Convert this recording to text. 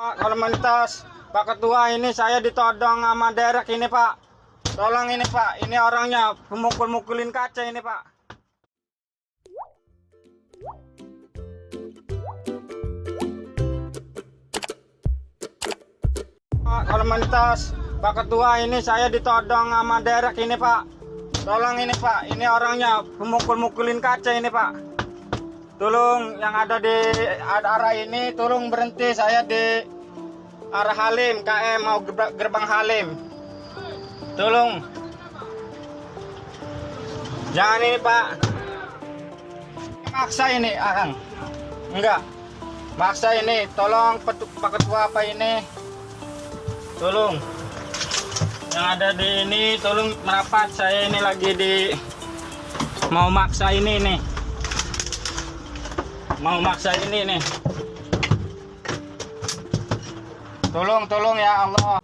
Kalau melintas Pak Ketua, ini saya ditodong sama derek ini Pak. Tolong ini Pak, ini orangnya pemukul-mukulin kaca ini Pak. Kalau melintas Pak Ketua, ini saya ditodong sama derek ini Pak. Tolong ini Pak, ini orangnya pemukul-mukulin kaca ini Pak. Tolong yang ada di arah ini, tolong berhenti, saya di arah Halim, KM mau gerbang Halim. Tolong. Jangan ini Pak. Maksa ini, Akang. Enggak. Maksa ini, tolong Pak Ketua apa ini? Tolong. Yang ada di ini, tolong merapat. Saya ini lagi di mau maksa ini nih. Mau maksa ini nih. Tolong ya Allah.